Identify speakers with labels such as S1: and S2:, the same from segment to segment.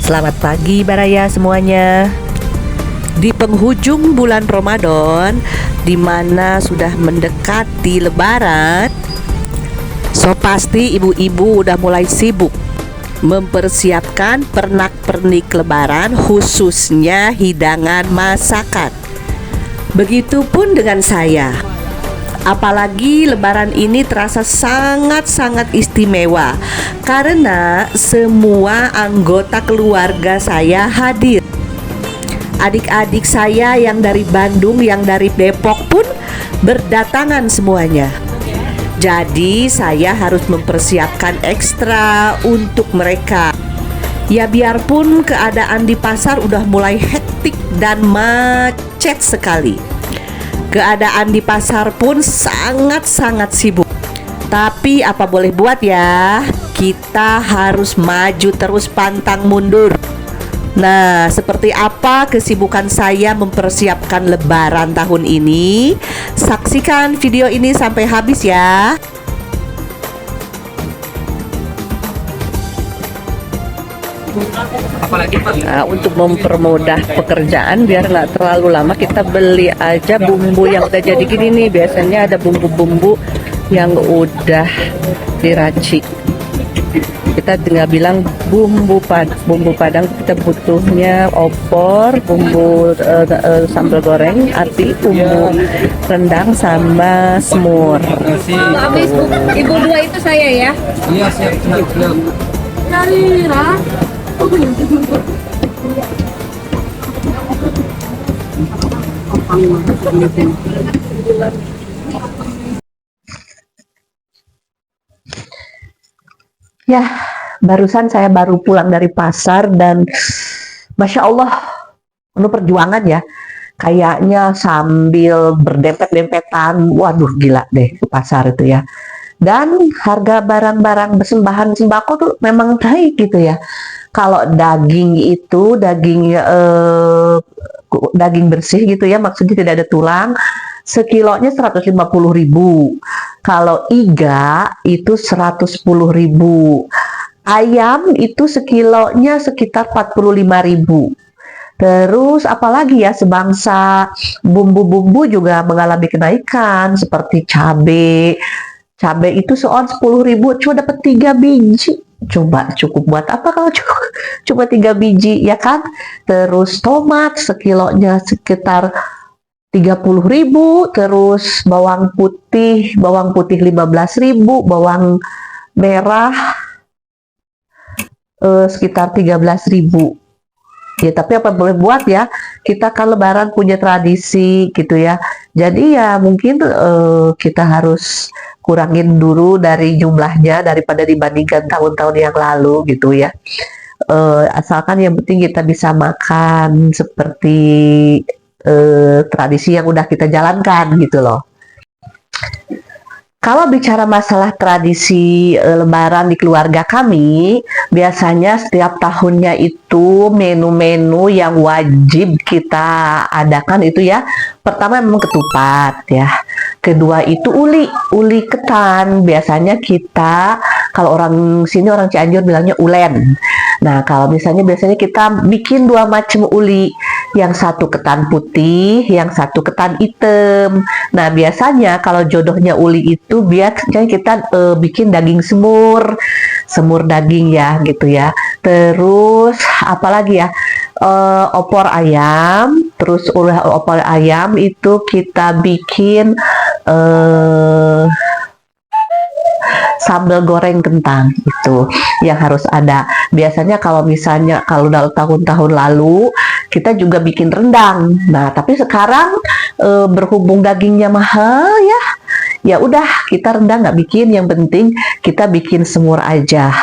S1: Selamat pagi Baraya semuanya. Di penghujung bulan Ramadan, di mana sudah mendekati Lebaran, so pasti ibu-ibu udah mulai sibuk mempersiapkan pernak-pernik Lebaran, khususnya hidangan masakan. Begitupun dengan saya. Apalagi Lebaran ini terasa sangat-sangat istimewa karena semua anggota keluarga saya hadir. Adik-adik saya yang dari Bandung, yang dari Depok pun berdatangan semuanya. Jadi saya harus mempersiapkan ekstra untuk mereka. Ya biarpun keadaan di pasar udah mulai hektik dan macet sekali, keadaan di pasar pun sangat-sangat sibuk. Tapi apa boleh buat ya, kita harus maju terus pantang mundur. Nah, seperti apa kesibukan saya mempersiapkan Lebaran tahun ini? Saksikan video ini sampai habis ya. Nah, untuk mempermudah pekerjaan biar nggak terlalu lama, kita beli aja bumbu yang udah jadi gini nih. Biasanya ada bumbu-bumbu yang udah diracik. Kita tinggal bilang bumbu padang. Kita butuhnya opor, bumbu sambal goreng, ati, bumbu rendang sama semur.
S2: Habis ibu dua itu saya ya.
S3: Iya siap.
S2: Narira.
S1: Ya, barusan saya baru pulang dari pasar dan Masya Allah, penuh perjuangan ya. Kayaknya sambil berdempet-dempetan, waduh gila deh ke pasar itu ya. Dan harga barang-barang bersembahan sembako tuh memang naik gitu ya. Kalau daging itu daging bersih gitu ya, maksudnya tidak ada tulang, sekilonya 150.000. Kalau iga itu 110.000. Ayam itu sekilonya sekitar 45.000. Terus apalagi ya, sebangsa bumbu-bumbu juga mengalami kenaikan seperti cabai. Cabai itu seon 10.000, cuma dapat 3 biji. Coba cukup buat apa kalau cuma 3 biji ya kan? Terus tomat sekilonya sekitar 30.000, terus bawang putih 15.000, bawang merah sekitar 13.000. Ya tapi apa boleh buat ya, kita kan Lebaran punya tradisi gitu ya. Jadi ya mungkin kita harus kurangin dulu dari jumlahnya daripada dibandingkan tahun-tahun yang lalu gitu ya. Asalkan yang penting kita bisa makan seperti tradisi yang udah kita jalankan gitu loh. Kalau bicara masalah tradisi Lebaran di keluarga kami, biasanya setiap tahunnya itu menu-menu yang wajib kita adakan itu ya. Pertama memang ketupat ya. Kedua itu uli ketan. Biasanya kita, kalau orang sini, orang Cianjur bilangnya ulen. Nah, kalau biasanya kita bikin 2 macam uli. Yang satu ketan putih, yang satu ketan hitam. Nah, biasanya kalau jodohnya uli itu biasanya kita bikin daging semur daging ya gitu ya. Terus apalagi ya, opor ayam. Terus opor ayam itu kita bikin sambal goreng kentang, itu yang harus ada. Biasanya kalau dalam tahun-tahun lalu kita juga bikin rendang. Nah, tapi sekarang berhubung dagingnya mahal ya udah kita rendang nggak bikin, yang penting kita bikin semur aja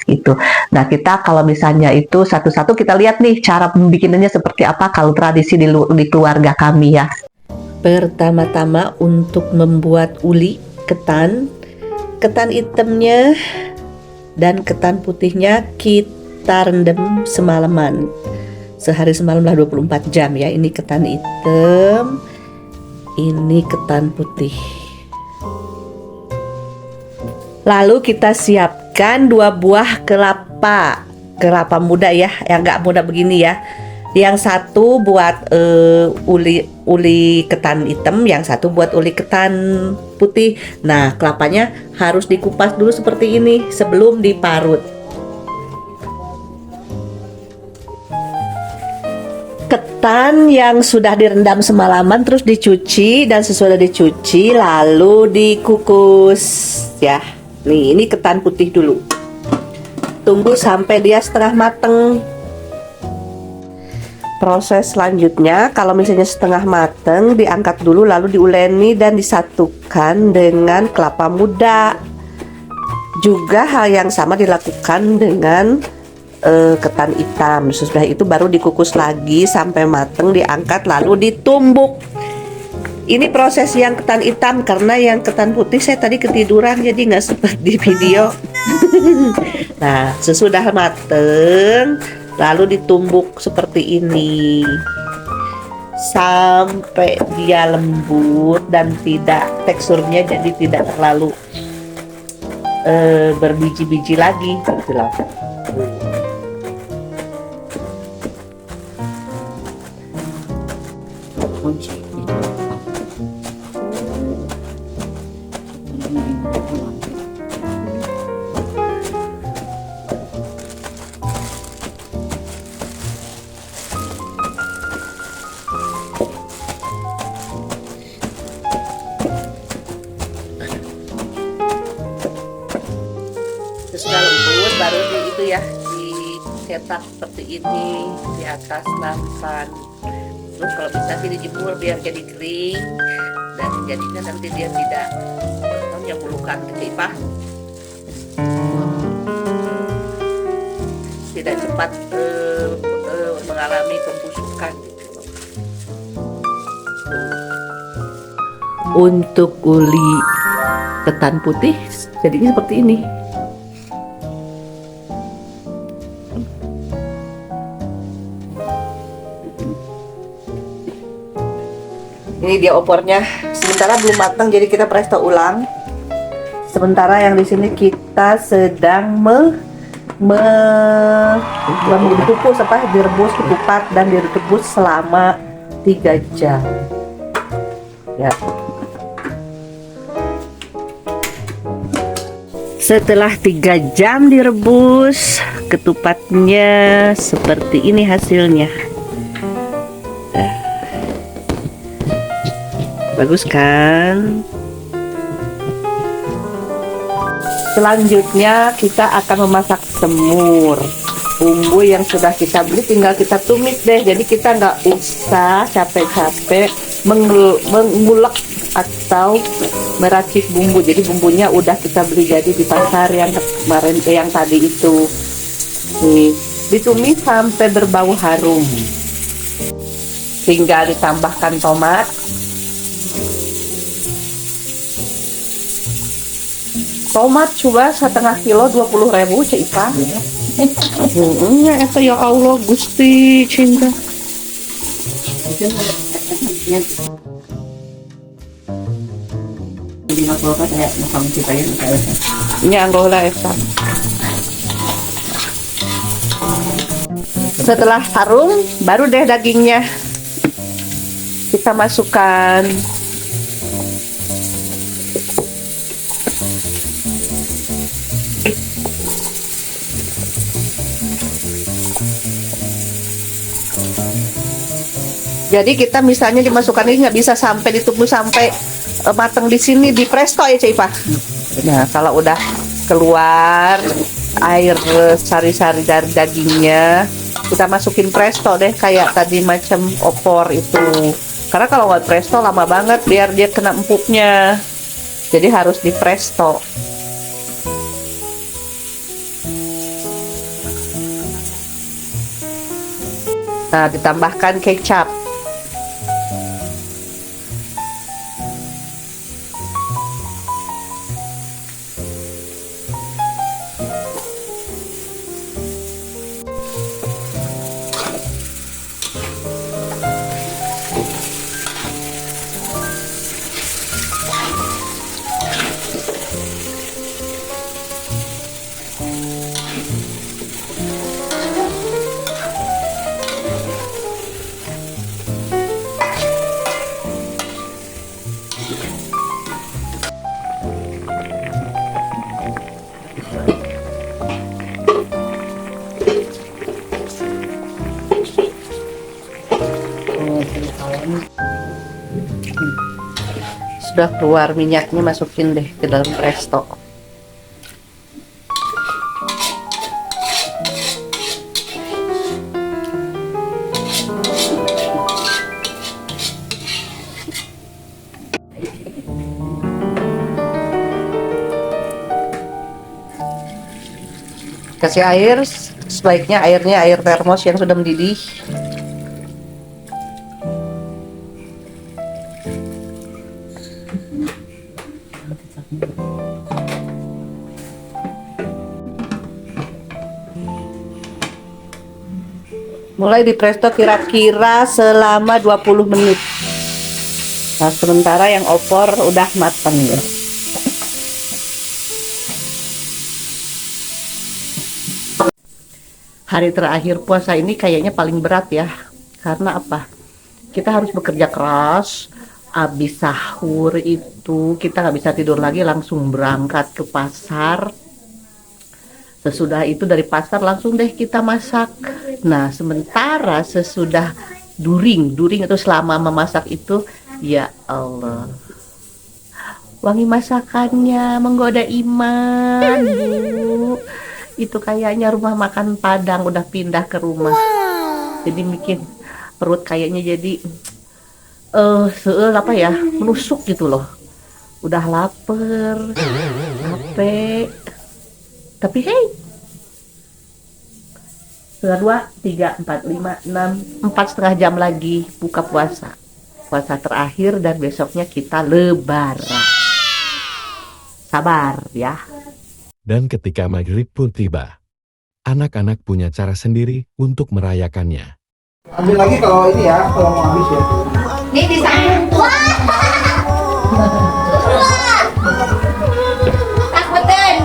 S1: itu. Nah, kita kalau misalnya itu satu-satu kita lihat nih cara pembikinannya seperti apa kalau tradisi di keluarga kami ya. Pertama-tama untuk membuat uli ketan hitamnya dan ketan putihnya kita rendam semalaman. Sehari semalam lah, 24 jam ya. Ini ketan hitam, ini ketan putih. Lalu kita siapkan 2 buah kelapa. kelapa muda ya, yang nggak muda begini ya. Yang satu buat uli ketan hitam, yang satu buat uli ketan putih. Nah, kelapanya harus dikupas dulu seperti ini sebelum diparut. Ketan yang sudah direndam semalaman terus dicuci, dan sesudah dicuci lalu dikukus ya. Nih, ini ketan putih dulu. Tunggu sampai dia setengah mateng. Proses selanjutnya, kalau misalnya setengah mateng, diangkat dulu lalu diuleni dan disatukan dengan kelapa muda. Juga hal yang sama dilakukan dengan ketan hitam. Sesudah itu baru dikukus lagi sampai mateng, diangkat lalu ditumbuk. Ini proses yang ketan hitam, karena yang ketan putih saya tadi ketiduran jadi nggak sempat di video. Nah, sesudah mateng lalu ditumbuk seperti ini sampai dia lembut dan tidak, teksturnya jadi tidak terlalu berbiji-biji lagi gitu loh. Sesudah lembut baru itu ya dicetak seperti ini di atas nampan. Terus kalau bisa sih dijemur biar jadi kering, dan jadinya nanti dia tidak menyembulukan gitu, tidak cepat mengalami pembusukan gitu. Untuk uli ketan putih jadinya seperti ini. Ini dia opornya, sementara belum matang jadi kita presto ulang. Sementara yang di sini kita sedang dikukus direbus ketupat dan direbus selama 3 jam. Ya. Setelah 3 jam direbus, ketupatnya seperti ini hasilnya. Bagus kan? Selanjutnya kita akan memasak semur. Bumbu yang sudah kita beli tinggal kita tumis deh. Jadi kita nggak usah capek-capek mengulek atau meracik bumbu. Jadi bumbunya udah kita beli jadi di pasar yang kemarin, yang tadi itu. Nih, ditumis sampai berbau harum. Tinggal ditambahkan tomat. Tomat coba setengah kilo 20.000 Cik Ipa. Ya itu ya Allah Gusti cinta. Ini Angola Eva. Setelah harum, baru deh dagingnya kita masukkan. Jadi kita misalnya dimasukkan ini nggak bisa sampai ditunggu sampai matang di sini, di presto ya Cik Ipa. Nah kalau udah keluar air sari-sari dari dagingnya, kita masukin presto deh kayak tadi macam opor itu. Karena kalau nggak presto lama banget biar dia kena empuknya. Jadi harus di presto. Nah ditambahkan kecap. Sudah keluar minyaknya, masukin deh ke dalam presto. Kasih air, sebaiknya airnya air termos yang sudah mendidih. Mulai di presto kira-kira selama 20 menit. Nah, sementara yang opor udah mateng ya. Hari terakhir puasa ini kayaknya paling berat ya. Karena apa? Kita harus bekerja keras. Abis sahur itu kita nggak bisa tidur lagi, langsung berangkat ke pasar. Sesudah itu dari pasar langsung deh kita masak. Nah, sementara sesudah during itu selama memasak itu, ya Allah, wangi masakannya menggoda iman, Bu. Itu kayaknya rumah makan Padang udah pindah ke rumah. Jadi bikin perut kayaknya jadi apa ya, menusuk gitu loh. Udah lapar, capek. Tapi hey, 2, 3, 4, 5, 6, 4,5 jam lagi buka puasa. Puasa terakhir dan besoknya kita lebaran. Sabar ya.
S3: Dan ketika maghrib pun tiba, anak-anak punya cara sendiri untuk merayakannya.
S4: Ambil lagi kalau ini ya, kalau mau habis ya.
S2: Ini disambung tuh. Takutin.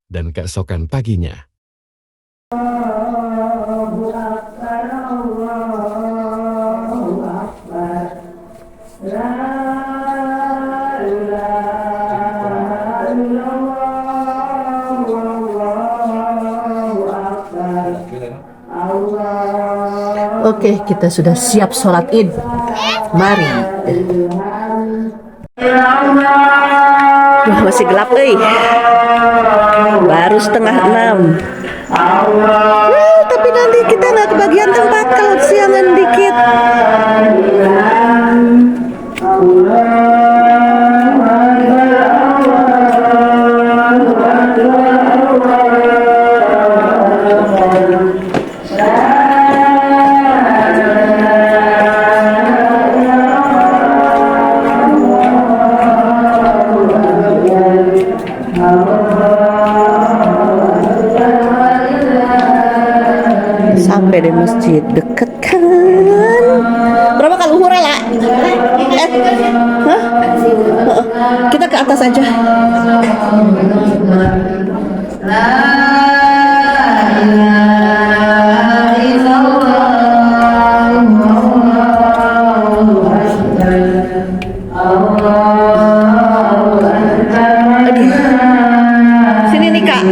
S3: Dan keesokan paginya,
S1: Oke, kita sudah siap sholat id. Mari. Wah, masih gelap, baru 5:30. Tapi nanti kita nggak kebagian tempat kalau siangan dikit. Sampai di masjid deket kan? Berapa kali uhur lah? Hah? Kita ke atas aja. Sini nih Kak.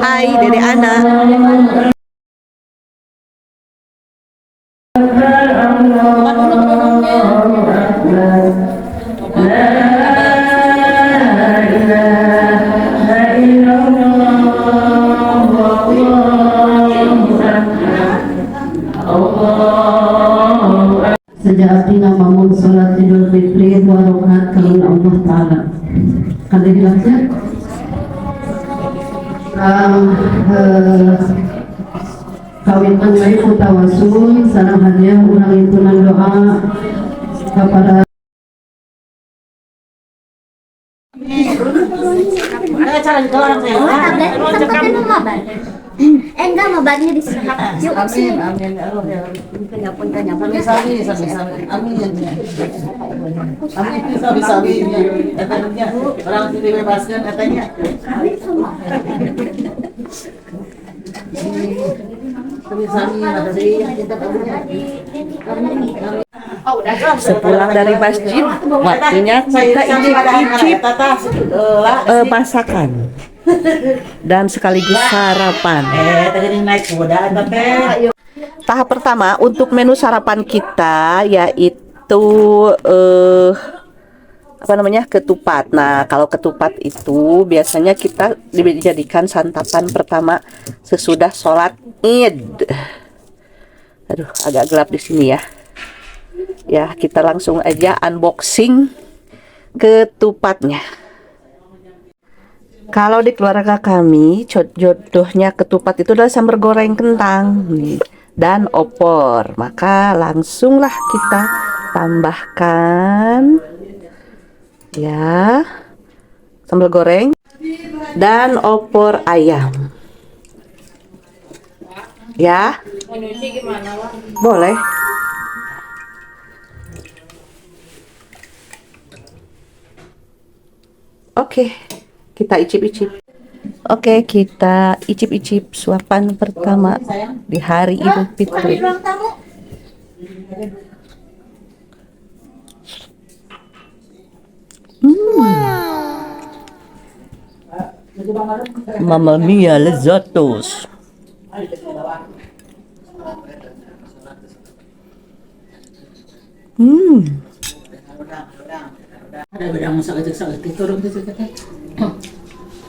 S1: Hai Dede Ana.
S5: Sejak namun sholat Idul Fitri 2 rakaat karena Allah Ta'ala. Kan dijelaskan? Kawin angai utawasul sareng hadiah ulang itunan doa kepada
S2: Enggak, mabarnya di sini. Yuk, sini.
S5: amin sabi-sabi katanya orang dibebaskan katanya
S1: Sepulang dari masjid, waktunya kita icip-icip masakan dan sekaligus sarapan. Tahap pertama untuk menu sarapan kita yaitu ketupat. Nah, kalau ketupat itu biasanya kita dijadikan santapan pertama sesudah sholat Id. Aduh, agak gelap di sini ya. Ya, kita langsung aja unboxing ketupatnya. Kalau di keluarga kami, jodohnya ketupat itu adalah sambal goreng kentang dan opor. Maka langsunglah kita tambahkan ya sambal goreng dan opor ayam. Ya, boleh. Oke, kita icip-icip. Oke, kita icip-icip suapan pertama di hari Idul Fitri.
S2: Ruang tamu.
S1: Mamma mia, lezzatos.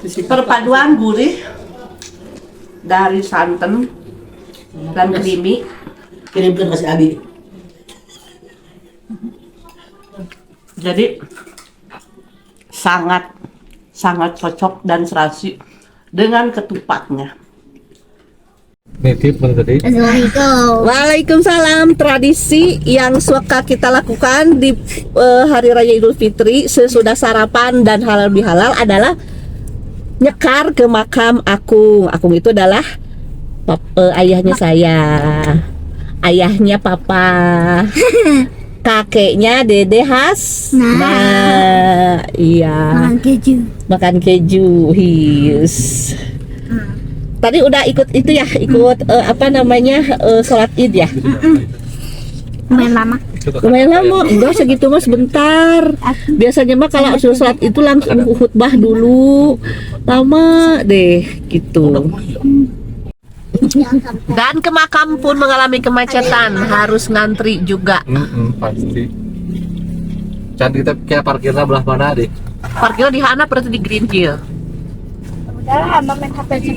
S1: Perpaduan gurih dari santan dan creamy.
S5: kirimkan kasih Abi
S1: Jadi sangat cocok dan serasi dengan ketupatnya.
S2: Assalamualaikum.
S1: Waalaikumsalam. Tradisi yang suka kita lakukan di Hari Raya Idul Fitri sesudah sarapan dan halal bihalal adalah nyekar ke makam Akung. Akung itu adalah ayahnya saya, ayahnya papa, kakeknya Dede Has. Nah, iya. Makan keju, his. Tadi udah ikut itu ya, ikut sholat Id ya.
S2: Lumayan lama.
S1: Enggak segitu mas, sebentar. Biasanya mah kalau sudah sholat itu langsung khutbah dulu, lama deh gitu. Dan ke makam pun mengalami kemacetan, harus ngantri juga.
S6: Pasti. Can kita kayak parkirnya belah mana deh?
S1: Parkirnya di Hana berarti di Green Hill.
S2: Udah, main HP aja.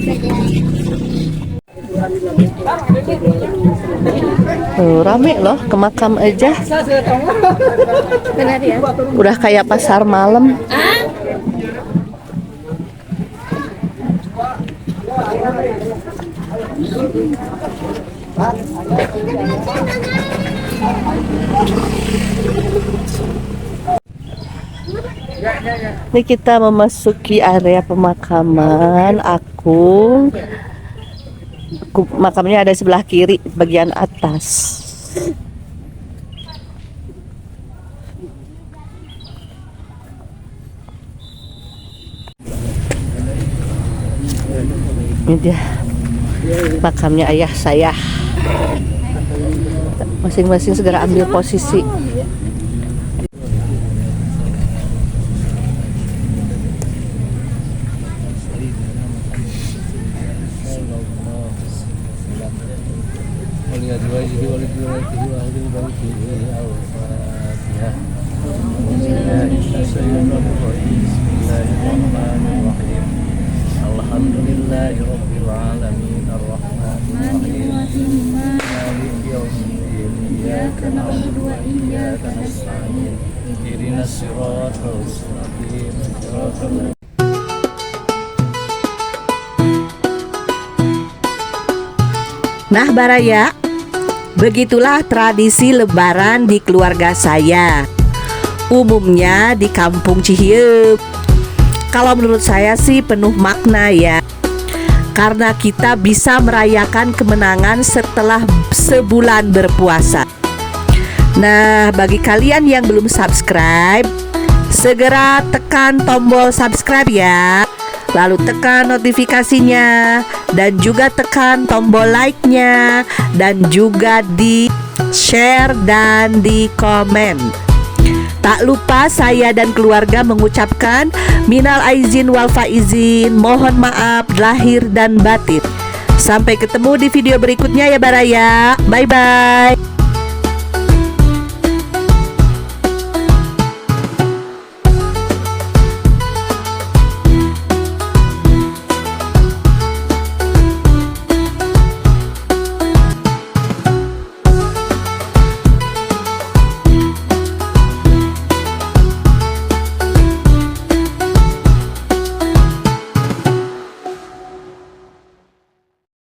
S1: Rame loh ke makam aja.
S2: Benar ya?
S1: Udah kayak pasar malam. Ini kita memasuki area pemakaman Akung. Makamnya ada sebelah kiri bagian atas. Ini dia makamnya ayah saya. Masing-masing segera ambil posisi.
S6: Bismillahirrahmanirrahim. Alhamdulillahirabbil alamin arrahmanirrahim. Maliki yaumiddin. Iyyaka na'budu wa iyyaka nasta'in. Ihdinas siratal mustaqim. Siratal
S1: Nah Baraya, begitulah tradisi lebaran di keluarga saya. Umumnya di kampung Cihieup. Kalau menurut saya sih penuh makna ya. Karena kita bisa merayakan kemenangan setelah sebulan berpuasa. Nah, bagi kalian yang belum subscribe, segera tekan tombol subscribe ya. Lalu tekan notifikasinya dan juga tekan tombol like-nya dan juga di share dan di komen. Tak lupa saya dan keluarga mengucapkan minal aizin wal faizin, mohon maaf lahir dan batin. Sampai ketemu di video berikutnya ya Baraya. Bye bye.